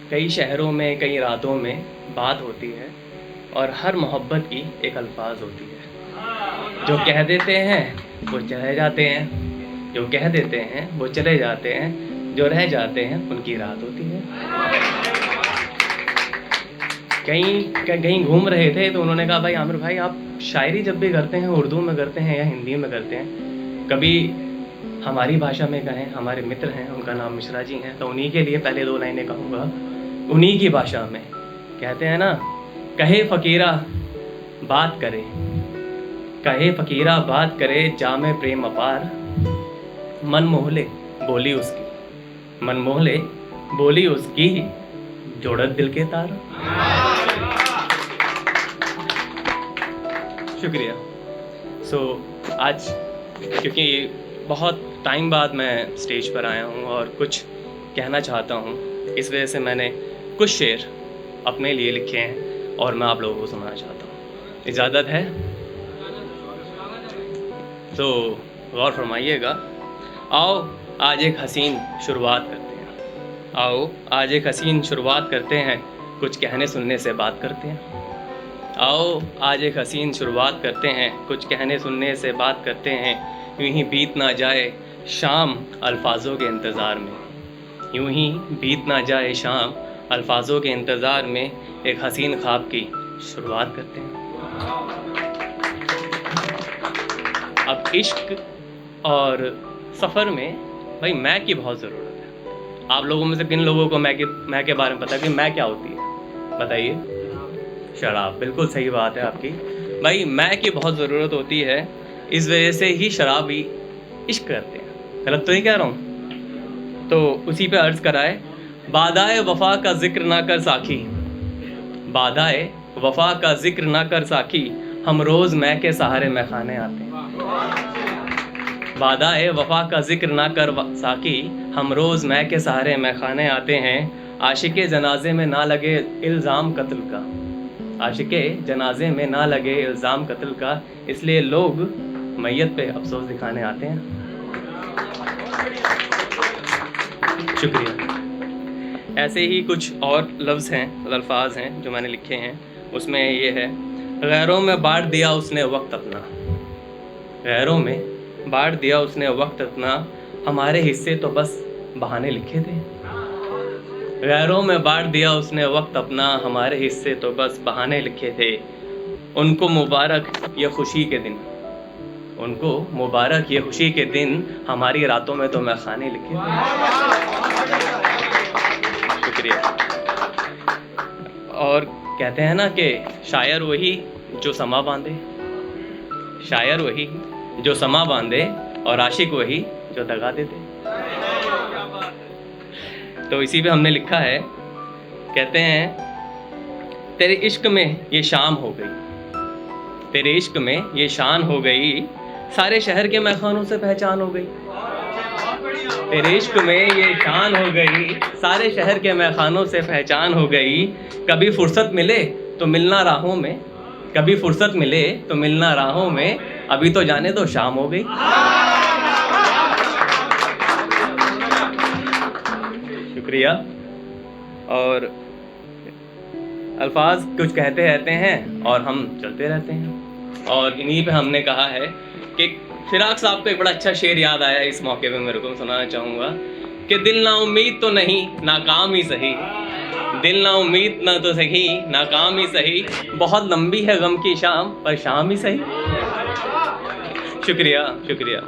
कई शहरों में कई रातों में बात होती है और हर मोहब्बत की एक अल्फाज होती है। जो कह देते हैं वो चले जाते हैं, जो कह देते हैं वो चले जाते हैं, जो रह जाते हैं उनकी रात होती है। कहीं घूम रहे थे तो उन्होंने कहा, भाई आमिर भाई आप शायरी जब भी करते हैं उर्दू में करते हैं या हिंदी में करते हैं, कभी हमारी भाषा में कहें। हमारे मित्र हैं, उनका नाम मिश्रा जी हैं, तो उन्हीं के लिए पहले 2 लाइनें कहूँगा उन्हीं की भाषा में। कहते हैं ना, कहे फ़कीरा बात करे, कहे फ़कीरा बात करे, जामे प्रेम अपार, मन मोहले बोली उसकी, मन मोहले बोली उसकी, जोड़त दिल के तार। शुक्रिया। आज क्योंकि बहुत टाइम बाद मैं स्टेज पर आया हूँ और कुछ कहना चाहता हूँ, इस वजह से मैंने कुछ शेर अपने लिए लिखे हैं और मैं आप लोगों को सुनाना चाहता हूँ। इजाज़त है तो गौर फरमाइएगा। आओ आज एक हसीन शुरुआत करते हैं, आओ आज एक हसीन शुरुआत करते हैं, कुछ कहने सुनने से बात करते हैं। आओ आज एक हसीन शुरुआत करते हैं, कुछ कहने सुनने से बात करते हैं। यूं ही बीत ना जाए शाम अल्फाजों के इंतज़ार में, यूं ही बीत ना जाए शाम अल्फाजों के इंतज़ार में, एक हसीन ख्वाब की शुरुआत करते हैं। अब इश्क और सफ़र में भाई मैं की बहुत ज़रूरत है। आप लोगों में से किन लोगों को मैं के बारे में पता है कि मैं क्या होती है? बताइए। शराब। बिल्कुल सही बात है आपकी भाई, मैं की बहुत ज़रूरत होती है। इस वजह से ही शराबी इश्क करते हैं। गलत तो नहीं कह रहा हूँ? तो उसी पे अर्ज़ कराए, बादाए वफ़ा का ज़िक्र ना कर साखी, बादाए वफ़ा का ज़िक्र ना कर साखी, हम रोज़ मैं के सहारे मैं खाने आते हैं। बादाए वफ़ा का ज़िक्र ना कर साखी, हम रोज़ मैं के सहारे मैं खाने आते हैं। आशिक़े जनाजे में ना लगे इल्ज़ाम कत्ल का, आशिक़े जनाजे में ना लगे इल्ज़ाम कत्ल का, इसलिए लोग मैयत पे अफसोस दिखाने आते हैं। शुक्रिया। ऐसे ही कुछ और लफ्ज़ हैं, अल्फाज हैं जो मैंने लिखे हैं। उसमें ये है, गैरों में बांट दिया उसने वक्त अपना, गैरों में बांट दिया उसने वक्त अपना, हमारे हिस्से तो बस बहाने लिखे थे। गैरों में बांट दिया उसने वक्त अपना, हमारे हिस्से तो बस बहाने लिखे थे। उनको मुबारक ये खुशी के दिन, उनको मुबारक ये खुशी के दिन, हमारी रातों में तो मैं खाने लिखे थे। शुक्रिया। और कहते हैं ना कि शायर वही जो समा बांधे, शायर वही जो समा बांधे, और आशिक वही जो दगा दे दे। तो इसी पे हमने लिखा है, कहते हैं, तेरे इश्क में ये शाम हो गई, तेरे इश्क में ये शान हो गई, सारे शहर के मैखानों से पहचान हो गई। तेरे इश्क में ये शान हो गई, सारे शहर के मैखानों से पहचान हो गई। कभी फुर्सत मिले तो मिलना राहों में, कभी फुर्सत मिले तो मिलना राहों में, अभी तो जाने दो शाम हो गई। शुक्रिया। और अल्फाज कुछ कहते रहते हैं और हम चलते रहते हैं, और इन्हीं पे हमने कहा है कि फिराक साहब को एक बड़ा अच्छा शेर याद आया इस मौके पे, मेरे को सुनाना चाहूँगा कि दिल ना उम्मीद तो नहीं नाकाम ही सही, दिल ना उम्मीद ना तो सही नाकाम ही सही, बहुत लंबी है गम की शाम पर शाम ही सही। शुक्रिया। शुक्रिया।